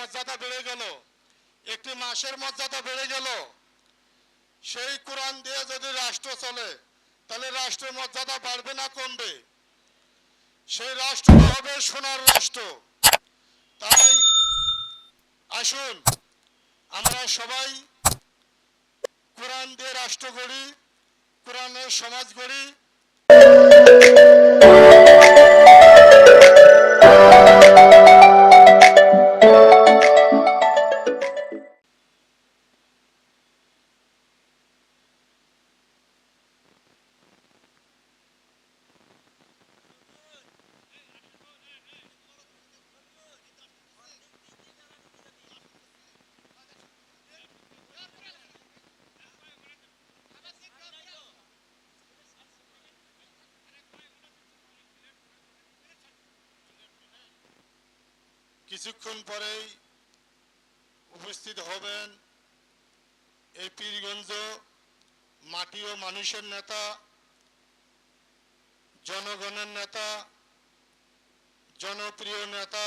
মর্যাদা বেড়ে গেল, একটি মাসের মর্যাদা বেড়ে গেল। সেই কোরআন দিয়ে যদি রাষ্ট্র চলে তাহলে রাষ্ট্রের মর্যাদা বাড়বে না কমবে? সেই রাষ্ট্র হবে সোনার রাষ্ট্র। তাই আসুন আমরা সবাই কোরআন দিয়ে রাষ্ট্র গড়ি, কোরআনের সমাজ গড়ি। কিছুক্ষণ পরেই উপস্থিত হবেন এই পীরগঞ্জ মাটি ও মানুষের নেতা, জনগণের নেতা, জনপ্রিয় নেতা,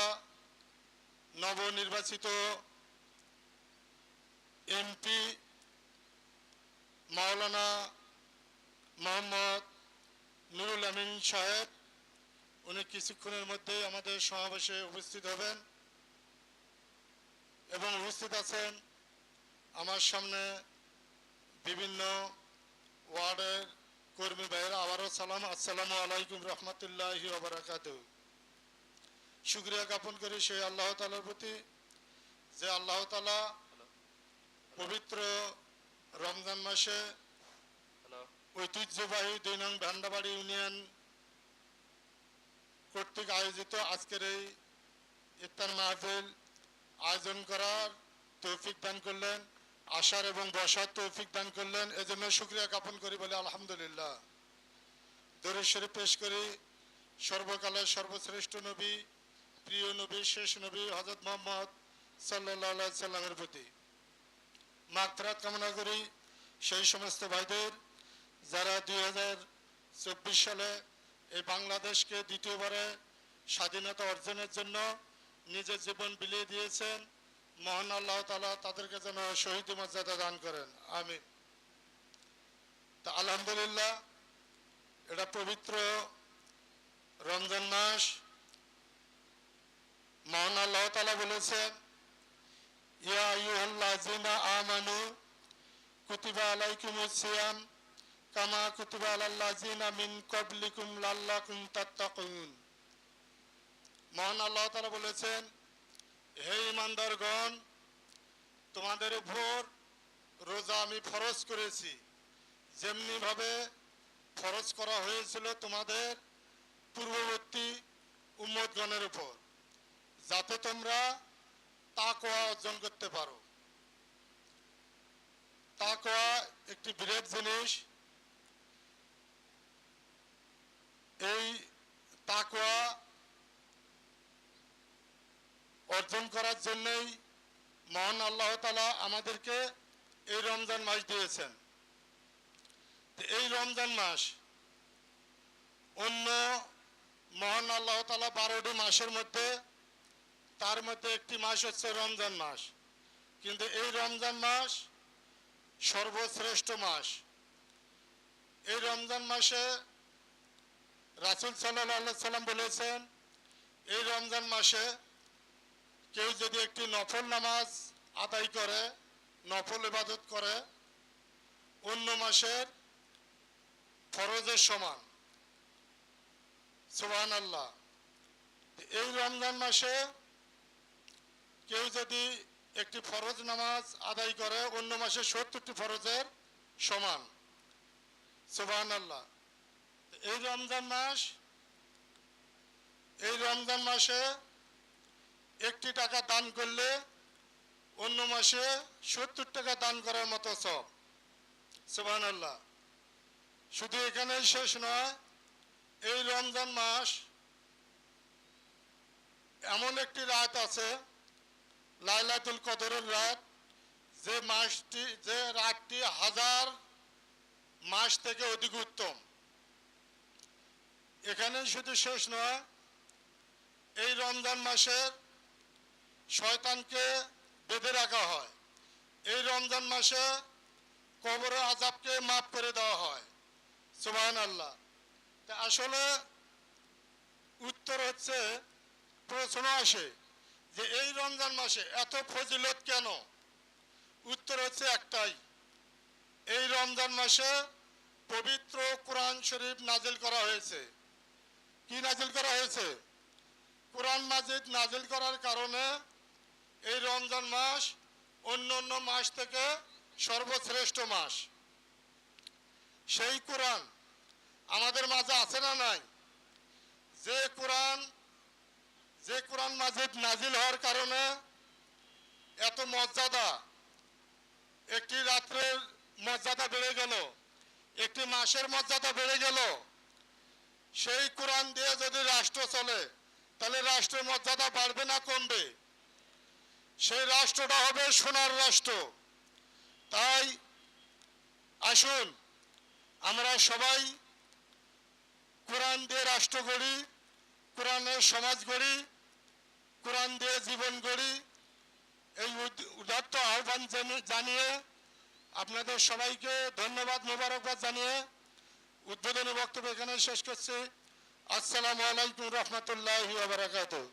নবনির্বাচিত এমপি মাওলানা মোহাম্মদ নুরুল আমিন সাহেব। উনি কিছুক্ষণের মধ্যে আমাদের সমাবেশে উপস্থিত হবেন এবং উপস্থিত আছেন আমার সামনে বিভিন্ন ওয়ার্ডের কর্মী ভাইয়েরা। আবারও সালাম, আসসালামু আলাইকুম রহমতুল্লাহি ওয়া বারাকাতুহু। শুকরিয়া জ্ঞাপন করি সেই আল্লাহ তাআলার প্রতি যে আল্লাহ তাআলা পবিত্র রমজান মাসে ঐতিহ্যবাহী ২ নং ভান্ডাবাড়ি ইউনিয়ন কর্তৃক আয়োজিত আজকের এই ইফতার মাহফিল আয়োজন করার তৌফিক দান করলেন, আসার এবং বসার তৌফিক দান করলেন। এজন্য শুকরিয়া জ্ঞাপন করি, বলে আলহামদুলিল্লাহ। দরুদ শরীফ পেশ করি সর্বকালের সর্বশ্রেষ্ঠ নবী, প্রিয় নবী, শেষ নবী হযরত মুহাম্মদ সাল্লাল্লাহু আলাইহি সাল্লামের প্রতি। মাগফিরাত কামনা করি সেই সমস্ত ভাইদের যারা 2024 সালে এই বাংলাদেশকে দ্বিতীয়বারে স্বাধীনতা অর্জনের জন্য নিজের জীবন বিলিয়ে দিয়েছেন। মহান আল্লাহ তাআলা তাদেরকে যেন শহীদ মর্যাদা দান করেন, আমিন। তা আলহামদুলিল্লাহ, এটা পবিত্র রমজান মাস। মহান আল্লাহ তাআলা বলেছেন, ইয়া আইয়ুহাল্লাযিনা আমানু কুতিবা আলাইকুমুস সিয়াম কামা কুতিবা আলাল্লাযিনা মিন ক্বাবলিকুম লাল্লাকুম তাত্তাকুন। মহান আল্লাহ তাআলা বলেছেন, হে ঈমানদারগণ, তোমাদের উপর রোজা আমি ফরজ করেছি যেমনি ভাবে ফরজ করা হয়েছিল তোমাদের পূর্ববর্তী উম্মতগণের উপর, যাতে তোমরা তাকওয়া অর্জন করতে পারো। তাকওয়া একটি বিরাট জিনিস। এই তাকওয়া অর্জন করার জন্যই মহান আল্লাহ তাআলা আমাদেরকে এই রমজান মাস দিয়েছেন। এই রমজান মাস অন্য মহান আল্লাহ তাআলা 12টি মাসের মধ্যে তার মধ্যে একটি মাস হচ্ছে রমজান মাস, কিন্তু এই রমজান মাস সর্বশ্রেষ্ঠ মাস। এই রমজান মাসে রাসূল সাল্লাল্লাহু আলাইহি সাল্লাম বলেছেন, এই রমজান মাসে কেউ যদি একটি নফল নামাজ আদায় করে, নফল ইবাদত করে, অন্য মাসের ফরজের সমান। সুবহানাল্লাহ। এই রমজান মাসে কেউ যদি একটি ফরজ নামাজ আদায় করে, অন্য মাসে 70টি ফরজের সমান। সুবহানাল্লাহ। এই রমজান মাসে একটি টাকা দান করলে অন্য মাসে 70 টাকা দান করার মতো সব। সুবহানাল্লাহ। শুধু এখানেই শেষ নয়, এই রমজান মাস এমন একটি রাত আছে, লাইলাতুল কদরের রাত, যে রাতটি 1000 মাস থেকে অধিক উত্তম। এখানেই শুধু শেষ নয়, এই রমজান মাসের শয়তানকে বেঁধে রাখা হয়। এই রমজান মাসে কবরের আযাবকে মাফ করে দেওয়া হয়। সুবহানাল্লাহ। তা আসলে উত্তর হচ্ছে, প্রশ্ন আসে যে এই রমজান মাসে এত ফজিলত কেন? উত্তর হচ্ছে একটাই, এই রমজান মাসে পবিত্র কোরআন শরীফ নাজিল করা হয়েছে। কি নাজিল করা হয়েছে? কোরআন মাজিদ নাজিল করার কারণে এই রমজান মাস অন্য অন্য মাস থেকে সর্বশ্রেষ্ঠ মাস। সেই কোরআন আমাদের মাঝে আছে না নাই? যে কোরআন মাজিদ নাজিল হওয়ার কারণে এত মর্যাদা, একটি রাত্রের মর্যাদা বেড়ে গেল, একটি মাসের মর্যাদা বেড়ে গেল। সেই কোরআন দিয়ে যদি রাষ্ট্র চলে তাহলে রাষ্ট্রের মর্যাদা বাড়বে না কমবে? সেই রাষ্ট্রটা হবে সোনার রাষ্ট্র। তাই আসুন আমরা সবাই কোরআন দিয়ে রাষ্ট্র গড়ি, কোরআনের সমাজ গড়ি, কোরআন দিয়ে জীবন গড়ি। এই উদাত্ত আহ্বান জানিয়ে আপনাদের সবাইকে ধন্যবাদ, মোবারকবাদ জানিয়ে উদ্বোধনী বক্তব্য এখানে শেষ করছি। আসসালামু আলাইকুম রহমতুল্লাহি ওয়া বারাকাতুহু।